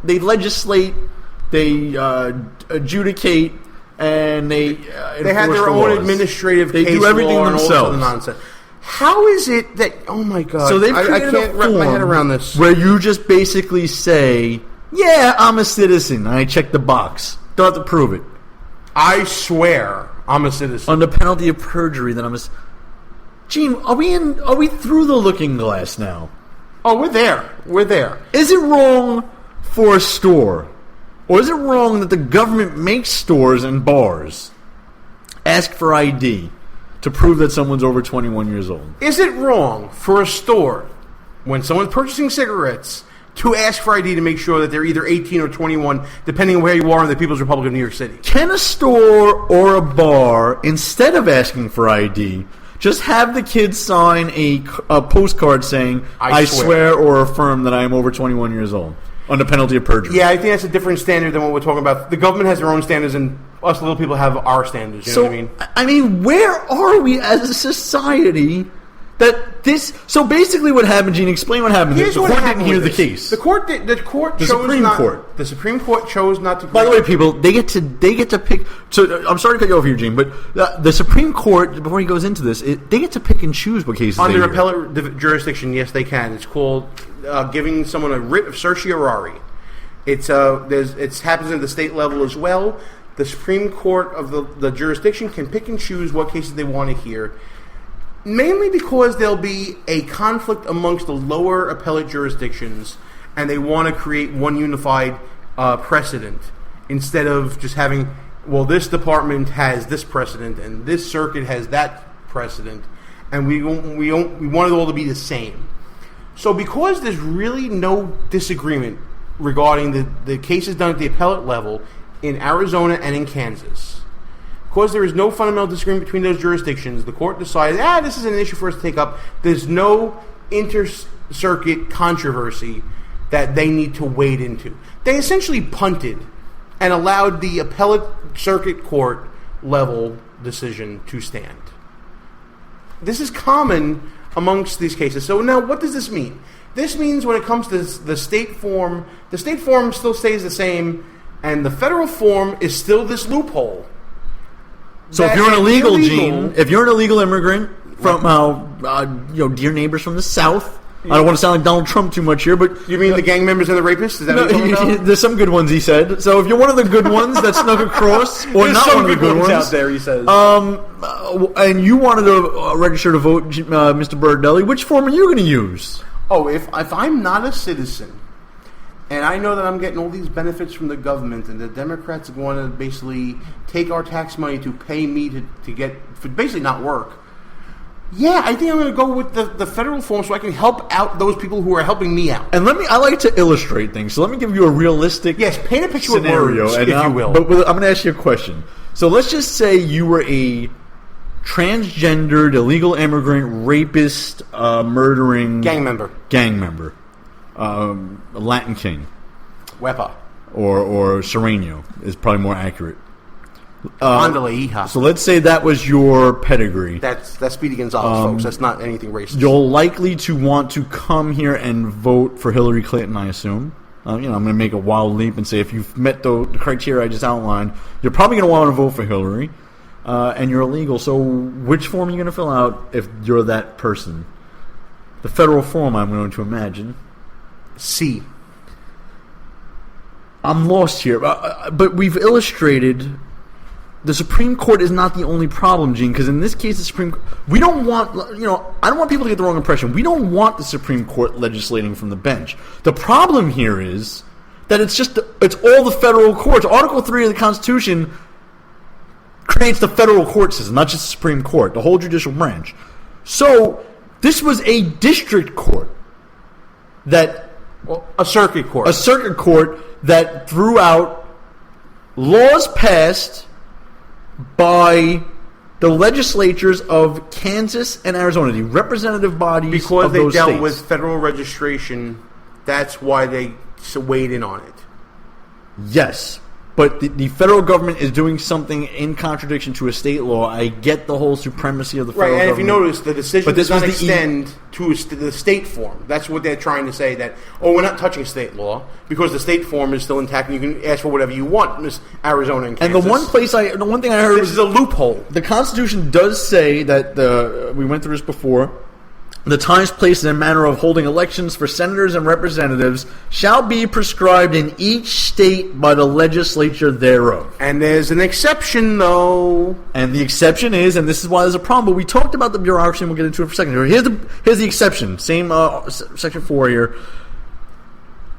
they legislate, they adjudicate, and they have their own administrative they case do everything law and all themselves. this other nonsense. How is it that... Oh, my God. So they've I created can't a wrap my head form around this. where you just basically say, yeah, I'm a citizen. I check the box. Don't have to prove it. I swear I'm a citizen. Under penalty of perjury that I'm a... Gene, are we through the looking glass now? Oh, we're there. We're there. Is it wrong for a store, or is it wrong that the government makes stores and bars ask for ID to prove that someone's over 21 years old? Is it wrong for a store, when someone's purchasing cigarettes, to ask for ID to make sure that they're either 18 or 21, depending on where you are in the People's Republic of New York City? Can a store or a bar, instead of asking for ID, just have the kids sign a postcard saying, I swear or affirm that I am over 21 years old, under penalty of perjury? Yeah, I think that's a different standard than what we're talking about. The government has their own standards, and us little people have our standards. You know what I mean? I mean, where are we as a society that this... So basically what happened, Gene, explain what happened. Here's the what court happened didn't hear with the this. case. The Supreme Court chose not to... By the way, people, they get to pick... So I'm sorry to cut you off here, Gene, but the Supreme Court, before he goes into this, they get to pick and choose what cases Under they hear. appellate jurisdiction, yes, they can. It's called giving someone a writ of certiorari. It happens at the state level as well. The Supreme Court of the jurisdiction can pick and choose what cases they want to hear, mainly because there'll be a conflict amongst the lower appellate jurisdictions, and they want to create one unified precedent instead of just having, well, this department has this precedent and this circuit has that precedent, and we want it all to be the same. So because there's really no disagreement regarding the cases done at the appellate level in Arizona and in Kansas, because there is no fundamental disagreement between those jurisdictions, the court decided, this is an issue for us to take up. There's no inter-circuit controversy that they need to wade into. They essentially punted and allowed the appellate circuit court level decision to stand. This is common amongst these cases. So now what does this mean? This means when it comes to the state form still stays the same, and the federal form is still this loophole. So if you're an illegal, Gene, if you're an illegal immigrant from how dear neighbors from the South. I don't want to sound like Donald Trump too much here, but you mean the gang members and the rapists? Is that what you're talking about? There's some good ones, he said. So if you're one of the good ones that snuck across, or there's not some one of the good ones out there, he says. And you wanted to register to vote, Mr. Berardelli, which form are you going to use? Oh, if I'm not a citizen, and I know that I'm getting all these benefits from the government, and the Democrats are going to basically take our tax money to pay me to basically not work. Yeah, I think I'm going to go with the federal form so I can help out those people who are helping me out. And I like to illustrate things, so let me give you a realistic paint a picture scenario, with words, if you will. But I'm going to ask you a question. So let's just say you were a transgendered, illegal immigrant, rapist, murdering... Gang member. A Latin king. Wepa. Or Sereno is probably more accurate. Andale, so let's say that was your pedigree. That's Speedy Gonzalez, folks. That's not anything racist. You're likely to want to come here and vote for Hillary Clinton, I assume. I'm going to make a wild leap and say if you've met the criteria I just outlined, you're probably going to want to vote for Hillary, and you're illegal. So which form are you going to fill out if you're that person? The federal form, I'm going to imagine. C. I'm lost here, but we've illustrated... The Supreme Court is not the only problem, Gene, because in this case, the Supreme Court... We don't want... I don't want people to get the wrong impression. We don't want the Supreme Court legislating from the bench. The problem here is that it's all the federal courts. Article 3 of the Constitution creates the federal court system, not just the Supreme Court, the whole judicial branch. So, this was a district court that... a circuit court. A circuit court that threw out laws passed... by the legislatures of Kansas and Arizona, the representative bodies because of those they dealt states. with federal registration, that's why they weighed in on it. Yes, but the federal government is doing something in contradiction to a state law. I get the whole supremacy of the federal government. Right, and if you notice, the decision does not extend to the state form. That's what they're trying to say, that, we're not touching state law, because the state form is still intact, and you can ask for whatever you want, Miss Arizona and Kansas. And the one thing I heard... This is a loophole. The Constitution does say that, we went through this before, the times, places, and manner of holding elections for senators and representatives shall be prescribed in each state by the legislature thereof. And there's an exception, though. And the exception is, and this is why there's a problem, but we talked about the bureaucracy, and we'll get into it for a second. Here's the exception. Same Section 4 here.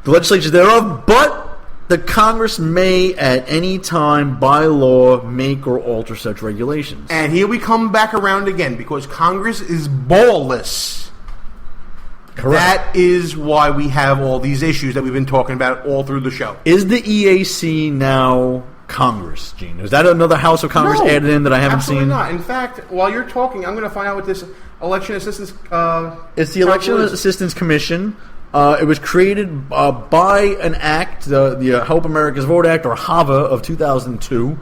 The legislature thereof, but the Congress may at any time by law make or alter such regulations. And here we come back around again, because Congress is ballless. Correct. That is why we have all these issues that we've been talking about all through the show. Is the EAC now Congress, Gene? Is that another House of Congress added in that I haven't seen? Absolutely not. In fact, while you're talking, I'm going to find out what this election assistance... it's the Election Assistance Commission. It was created by an act, the Help America's Vote Act, or HAVA, of 2002.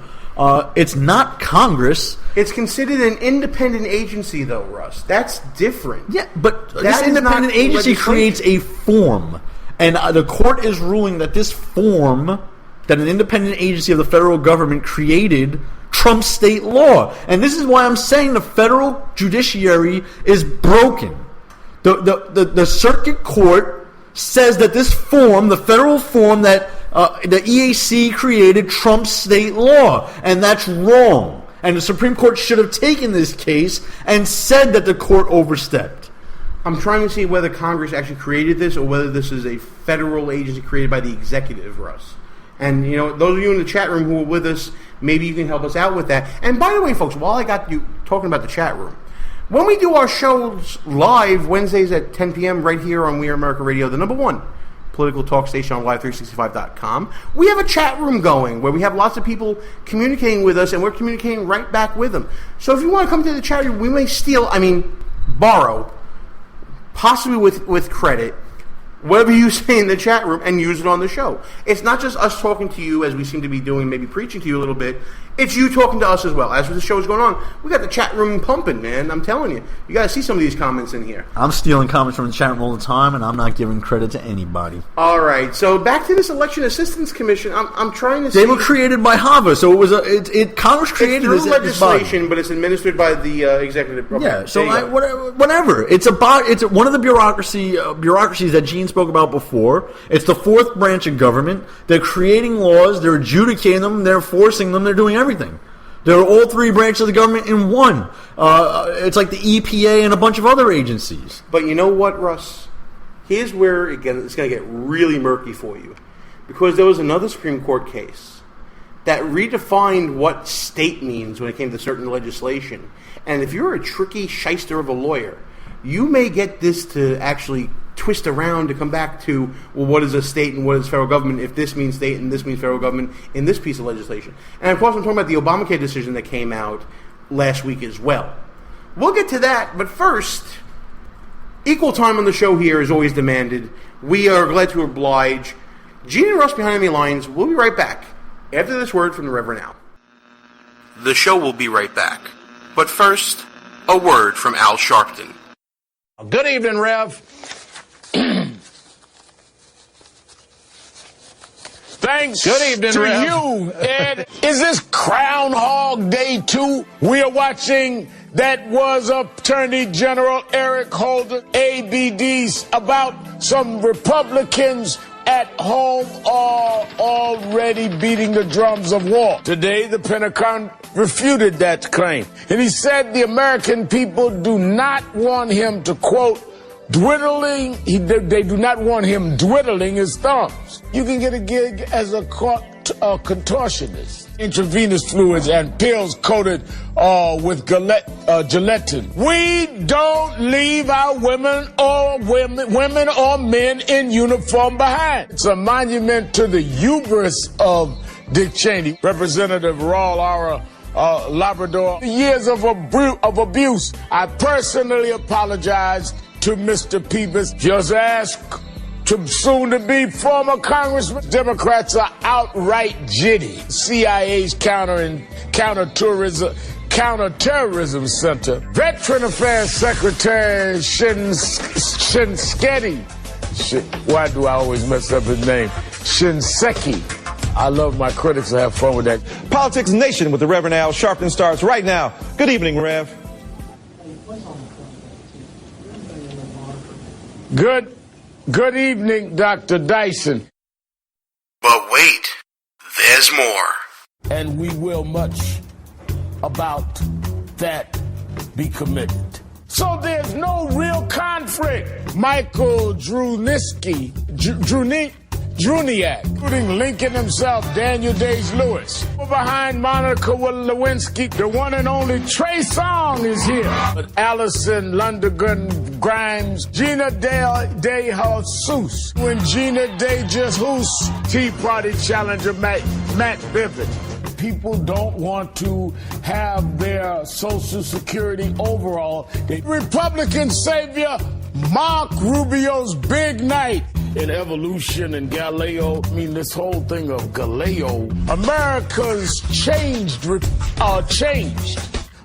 It's not Congress. It's considered an independent agency, though, Russ. That's different. Yeah, but this independent agency creates a form. And the court is ruling that this form, that an independent agency of the federal government created, trumps state law. And this is why I'm saying the federal judiciary is broken. The circuit court says that this form, the federal form that the EAC created, trumps state law, and that's wrong. And the Supreme Court should have taken this case and said that the court overstepped. I'm trying to see whether Congress actually created this or whether this is a federal agency created by the executive, Russ. And, those of you in the chat room who are with us, maybe you can help us out with that. And by the way, folks, while I got you talking about the chat room, when we do our shows live Wednesdays at 10 p.m. right here on We Are America Radio, the #1 political talk station on Live365.com, we have a chat room going where we have lots of people communicating with us, and we're communicating right back with them. So if you want to come to the chat room, we may borrow, possibly with credit, whatever you say in the chat room and use it on the show. It's not just us talking to you as we seem to be doing, maybe preaching to you a little bit. It's you talking to us as well. As the show is going on, we got the chat room pumping, man. I'm telling you. You got to see some of these comments in here. I'm stealing comments from the chat room all the time, and I'm not giving credit to anybody. All right, so back to this Election Assistance Commission. I'm trying to see. They were created by HAVA, so it was Congress created it's through this legislation, but it's administered by the executive. Okay, yeah, so whatever. It's one of the bureaucracies that Gene spoke about before. It's the fourth branch of government. They're creating laws. They're adjudicating them. They're enforcing them. They're doing everything. They're all three branches of the government in one. It's like the EPA and a bunch of other agencies. But you know what, Russ? Here's where, again, it's going to get really murky for you. Because there was another Supreme Court case that redefined what state means when it came to certain legislation. And if you're a tricky shyster of a lawyer, you may get this to actually twist around to come back to, well, what is a state and what is federal government if this means state and this means federal government in this piece of legislation. And of course I'm talking about the Obamacare decision that came out last week as well. We'll get to that, but first, equal time on the show here is always demanded. We are glad to oblige. Gene and Russ behind enemy lines. We'll be right back after this word from the Reverend Al. The show will be right back. But first, a word from Al Sharpton. Good evening, Rev. Thanks Good evening, to Rev. you, Ed. Is this Groundhog Day 2? We are watching that was Attorney General Eric Holder, ABDs, about some Republicans at home are already beating the drums of war. Today, the Pentagon refuted that claim. And he said the American people do not want him to, quote, dwindling, they do not want him dwindling his thumbs. You can get a gig as a contortionist. Intravenous fluids and pills coated with gelatin. We don't leave our women or men in uniform behind. It's a monument to the hubris of Dick Cheney, Representative Raul Labrador. Years of abuse. I personally apologized to Mr. Peebles. Just ask to soon-to-be former Congressman. Democrats are outright jitty. CIA's counterterrorism center. Veteran Affairs Secretary Shinseki. Why do I always mess up his name? Shinseki. I love my critics. I have fun with that. Politics Nation with the Reverend Al Sharpton starts right now. Good evening, Rev. Good evening, Dr. Dyson. But wait, there's more. And we will much about that be committed. So there's no real conflict. Michael Druniak, including Lincoln himself, Daniel Day-Lewis. Behind Monica Lewinsky, the one and only Trey Songz is here. But Allison Lundergan Grimes, Gina DeJesus, when Gina DeJesus, Tea Party challenger Matt Bivens. People don't want to have their Social Security overall. The Republican savior, Mark Rubio's big night. In evolution and Galileo, I mean this whole thing of Galileo, America's changed.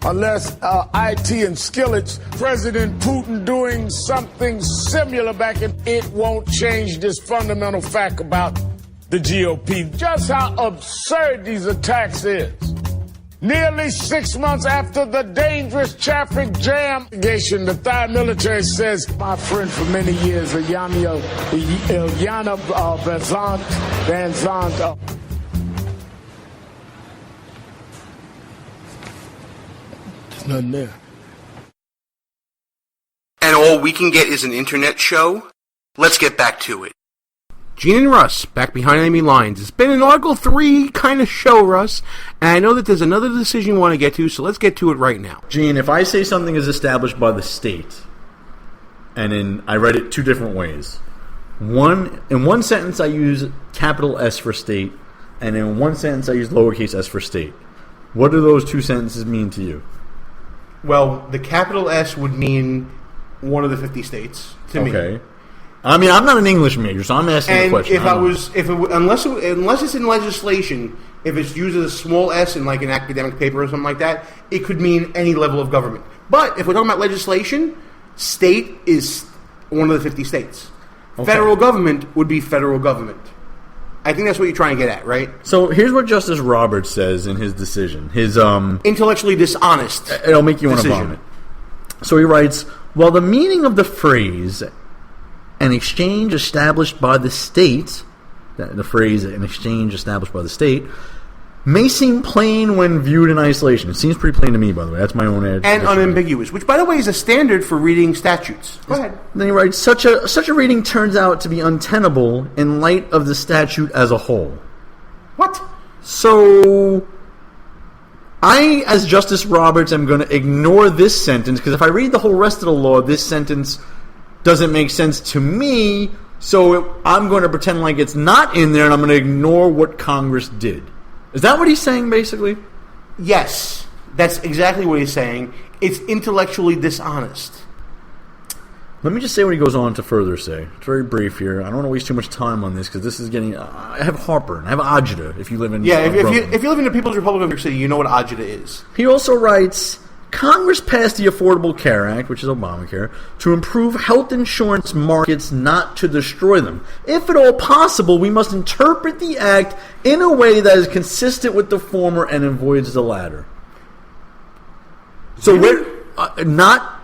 Unless IT and Skillets, President Putin doing something similar back in, it won't change this fundamental fact about the GOP. Just how absurd these attacks is. Nearly 6 months after the dangerous traffic jam, the Thai military says, my friend for many years, Ilyana Van Zandt. There's nothing there. And all we can get is an internet show? Let's get back to it. Gene and Russ, back behind enemy lines. It's been an Article 3 kind of show, Russ, and I know that there's another decision you want to get to, so let's get to it right now. Gene, if I say something is established by the state, and I read it two different ways. In one sentence I use capital S for state, and in one sentence I use lowercase s for state. What do those two sentences mean to you? Well, the capital S would mean one of the 50 states to me. Okay. I mean, I'm not an English major, so I'm asking the question. Unless it's in legislation, if it's used as a small s in like an academic paper or something like that, it could mean any level of government. But if we're talking about legislation, state is one of the 50 states. Okay. Federal government would be federal government. I think that's what you're trying to get at, right? So here's what Justice Roberts says in his decision. His intellectually dishonest. It'll make you want to vomit. So he writes, while the meaning of the phrase "an exchange established by the state," the phrase "an exchange established by the state," may seem plain when viewed in isolation. It seems pretty plain to me, by the way. That's my own edge. And unambiguous, which, by the way, is a standard for reading statutes. Go ahead. Then he writes, such a reading turns out to be untenable in light of the statute as a whole. What? So, I, as Justice Roberts, am going to ignore this sentence, because if I read the whole rest of the law, this sentence doesn't make sense to me, so I'm going to pretend like it's not in there, and I'm going to ignore what Congress did. Is that what he's saying, basically? Yes, that's exactly what he's saying. It's intellectually dishonest. Let me just say what he goes on to further say. It's very brief here. I don't want to waste too much time on this because this is getting... I have heartburn. I have agita if you live in... Yeah, if you live in the People's Republic of New York City, you know what agita is. He also writes... Congress passed the Affordable Care Act, which is Obamacare, to improve health insurance markets, not to destroy them. If at all possible, we must interpret the act in a way that is consistent with the former and avoids the latter. So we're not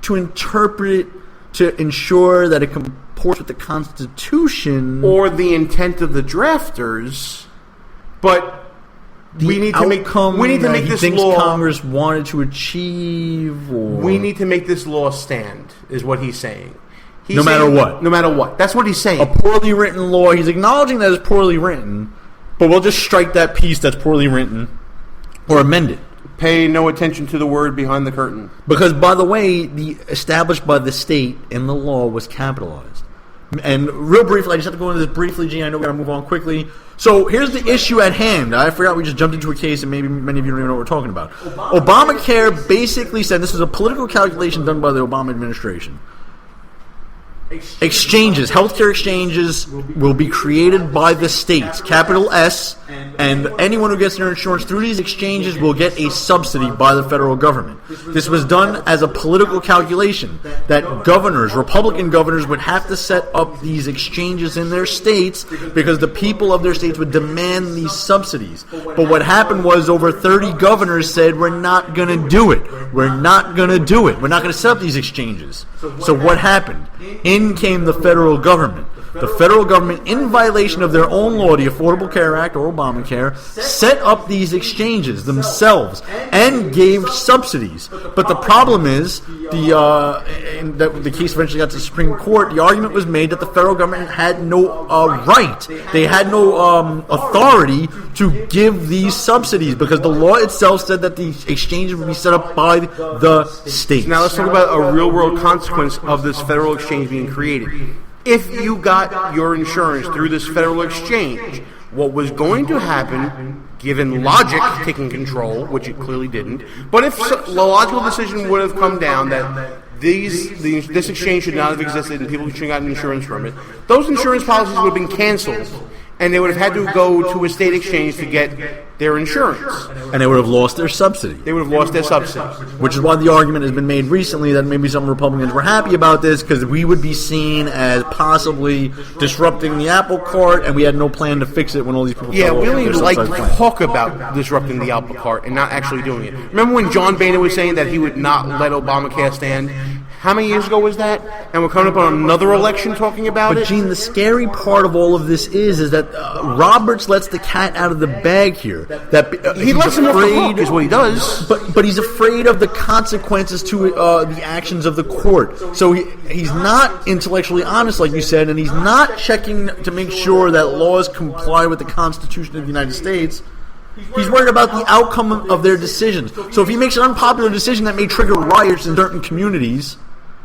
to interpret it to ensure that it comports with the Constitution or the intent of the drafters, but we need to make this law. Congress wanted to achieve. We need to make this law stand, is what he's saying. No matter what. No matter what. That's what he's saying. A poorly written law. He's acknowledging that it's poorly written, but we'll just strike that piece that's poorly written or amend it. Pay no attention to the word behind the curtain. Because, by the way, the established by the state in the law was capitalized. And real briefly, I just have to go into this briefly, Gene. I know we're going to move on quickly. So here's the issue at hand. I forgot we just jumped into a case, and maybe many of you don't even know what we're talking about. Obamacare basically said, this was a political calculation done by the Obama administration. Exchanges, healthcare exchanges, will be created by the states, capital S, and anyone who gets their insurance through these exchanges will get a subsidy by the federal government. This was done as a political calculation that governors, Republican governors, would have to set up these exchanges in their states because the people of their states would demand these subsidies. But what happened was over 30 governors said, we're not going to do it. We're not going to do it. We're not going to set up these exchanges. So what happened? In came the federal government. The federal government, in violation of their own law, the Affordable Care Act or Obamacare, set up these exchanges themselves and gave subsidies. But the problem is, the case eventually got to the Supreme Court. The argument was made that the federal government had no right. They had no authority to give these subsidies because the law itself said that the exchanges would be set up by the states. Now let's talk about a real-world consequence of this federal exchange being created. If you got your insurance through this federal exchange, what was going to happen, given logic taking control, which it clearly didn't, but if the logical decision would have come down that this exchange should not have existed and people should have gotten insurance from it, those insurance policies would have been canceled, and they would have had to go to a state exchange to get their insurance. And they would have lost their subsidy. They would have lost their subsidy. Which is why the argument has been made recently that maybe some Republicans were happy about this because we would be seen as possibly disrupting the apple cart and we had no plan to fix it when all these people... Yeah, we only like to talk about disrupting the apple cart and not actually doing it. Remember when John Boehner was saying that he would not let Obamacare stand? How many years ago was that? And we're coming up on another election talking about it? But, Gene, the scary part of all of this is that Roberts lets the cat out of the bag here. That he lets him off the hook is what he does. But he's afraid of the consequences to the actions of the court. So he's not intellectually honest, like you said, and he's not checking to make sure that laws comply with the Constitution of the United States. He's worried about the outcome of their decisions. So if he makes an unpopular decision that may trigger riots in certain communities,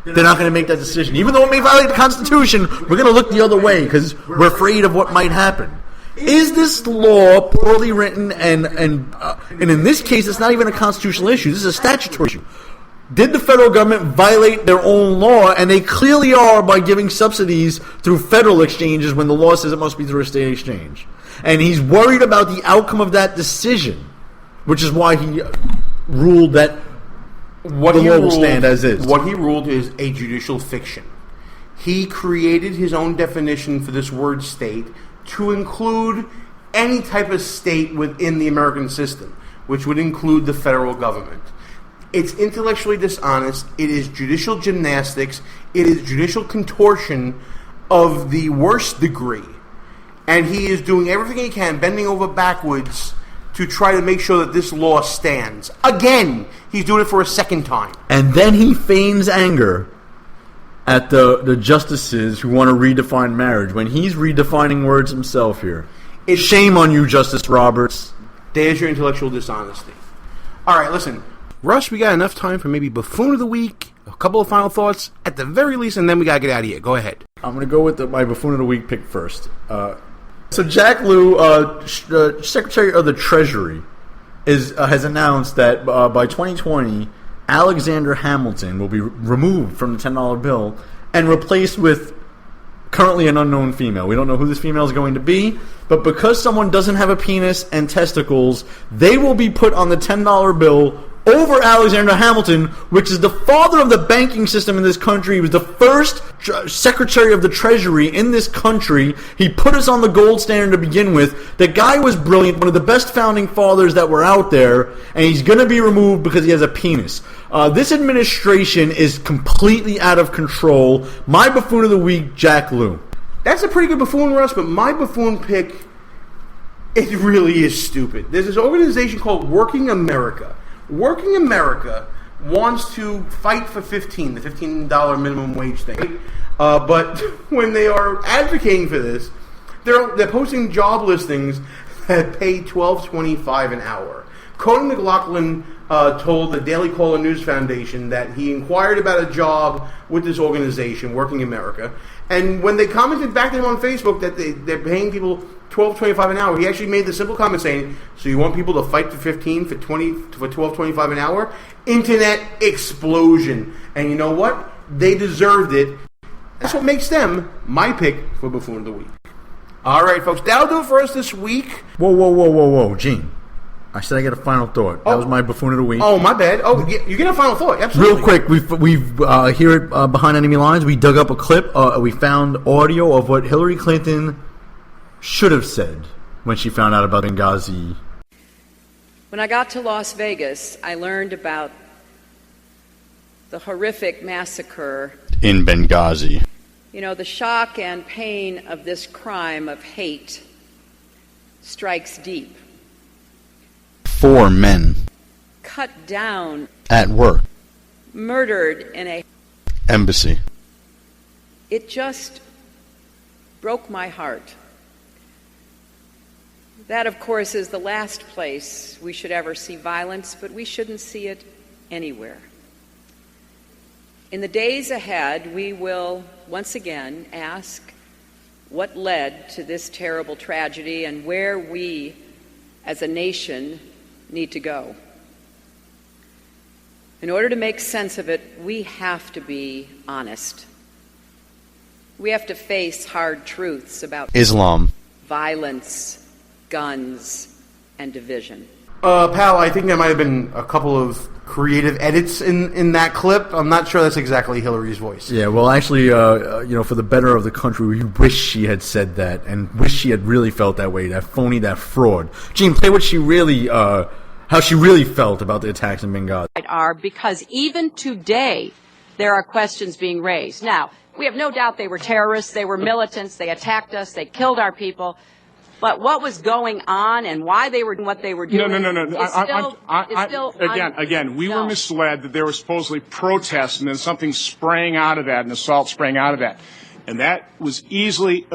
they're not going to make that decision. Even though it may violate the Constitution, we're going to look the other way because we're afraid of what might happen. Is this law poorly written and in this case, it's not even a constitutional issue. This is a statutory issue. Did the federal government violate their own law? And they clearly are by giving subsidies through federal exchanges when the law says it must be through a state exchange. And he's worried about the outcome of that decision, which is why he ruled that the law will stand as is. What he ruled is a judicial fiction. He created his own definition for this word state to include any type of state within the American system, which would include the federal government. It's intellectually dishonest. It is judicial gymnastics. It is judicial contortion of the worst degree. And he is doing everything he can, bending over backwards, to try to make sure that this law stands. Again, he's doing it for a second time. And then he feigns anger at the justices who want to redefine marriage when he's redefining words himself here. Shame on you, Justice Roberts. There's your intellectual dishonesty. All right, listen. Russ, we got enough time for maybe Buffoon of the Week, a couple of final thoughts, at the very least, and then we got to get out of here. Go ahead. I'm going to go with my Buffoon of the Week pick first. So Jack Lew, Secretary of the Treasury, has announced that by 2020, Alexander Hamilton will be removed from the $10 bill and replaced with currently an unknown female. We don't know who this female is going to be, but because someone doesn't have a penis and testicles, they will be put on the $10 bill over Alexander Hamilton, which is the father of the banking system in this country. He was the first Secretary of the Treasury in this country. He put us on the gold standard to begin with. The guy was brilliant, one of the best founding fathers that were out there, and he's going to be removed because he has a penis. This administration is completely out of control. My Buffoon of the Week, Jack Lew. That's a pretty good buffoon, Russ, but my buffoon pick, it really is stupid. There's this organization called Working America. Working America wants to fight for the $15 minimum wage thing. But when they are advocating for this, they're posting job listings that pay $12.25 an hour. Conan McLaughlin told the Daily Caller News Foundation that he inquired about a job with this organization, Working America, and when they commented back to him on Facebook that they're paying people $12.25 an hour, he actually made the simple comment saying, "So you want people to fight for $12.25 an hour?" Internet explosion. And you know what? They deserved it. That's what makes them my pick for Buffoon of the Week. All right, folks, that'll do it for us this week. Whoa, Gene. I said I get a final thought. That was my Buffoon of the Week. Oh, my bad. Oh, you get a final thought. Absolutely. Real quick, we've here at Behind Enemy Lines, we dug up a clip. We found audio of what Hillary Clinton should have said when she found out about Benghazi. When I got to Las Vegas, I learned about the horrific massacre in Benghazi. You know, the shock and pain of this crime of hate strikes deep. 4 men Cut down, at work, murdered in a embassy. It just broke my heart. That, of course, is the last place we should ever see violence, but we shouldn't see it anywhere. In the days ahead, we will once again ask what led to this terrible tragedy and where we, as a nation, need to go. In order to make sense of it, we have to be honest. We have to face hard truths about Islam, violence, guns, and division. Pal, I think there might have been a couple of creative edits in that clip. I'm not sure that's exactly Hillary's voice. Yeah, well, actually, for the better of the country, we wish she had said that and wish she had really felt that way, that phony, that fraud. Gene, play what she really, how she really felt about the attacks in Benghazi. Because even today, there are questions being raised. Now, we have no doubt they were terrorists, they were militants, they attacked us, they killed our people. But what was going on and why they were doing what they were doing? No. Again, we were misled that there was supposedly protests and then something sprang out of that, an assault sprang out of that. And that was easily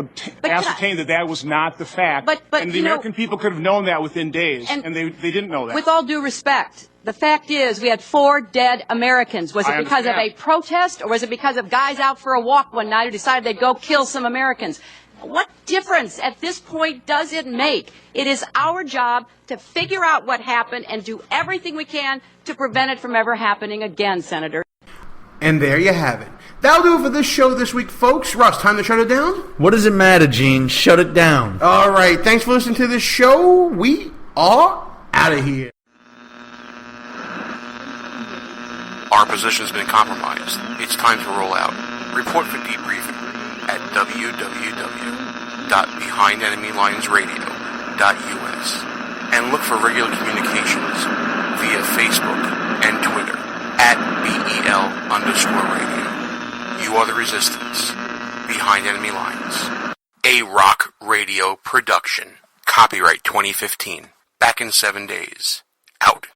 ascertained that was not the fact. And the American people could have known that within days, and they didn't know that. With all due respect, the fact is we had 4 dead Americans. Was it because of a protest, or was it because of guys out for a walk one night who decided they'd go kill some Americans? what difference at this point does it make? It is our job to figure out what happened and do everything we can to prevent it from ever happening again, Senator. And there you have it. That'll do it for this show this week, folks. Russ, time to shut it down? What does it matter, Gene? Shut it down. All right. Thanks for listening to this show. We are out of here. Our position's been compromised. It's time to roll out. Report for debriefing at www.behindenemylinesradio.us and look for regular communications via Facebook and Twitter at BEL_radio. You are the resistance. Behind Enemy Lines. A Rock Radio production. Copyright 2015. Back in 7 days. Out.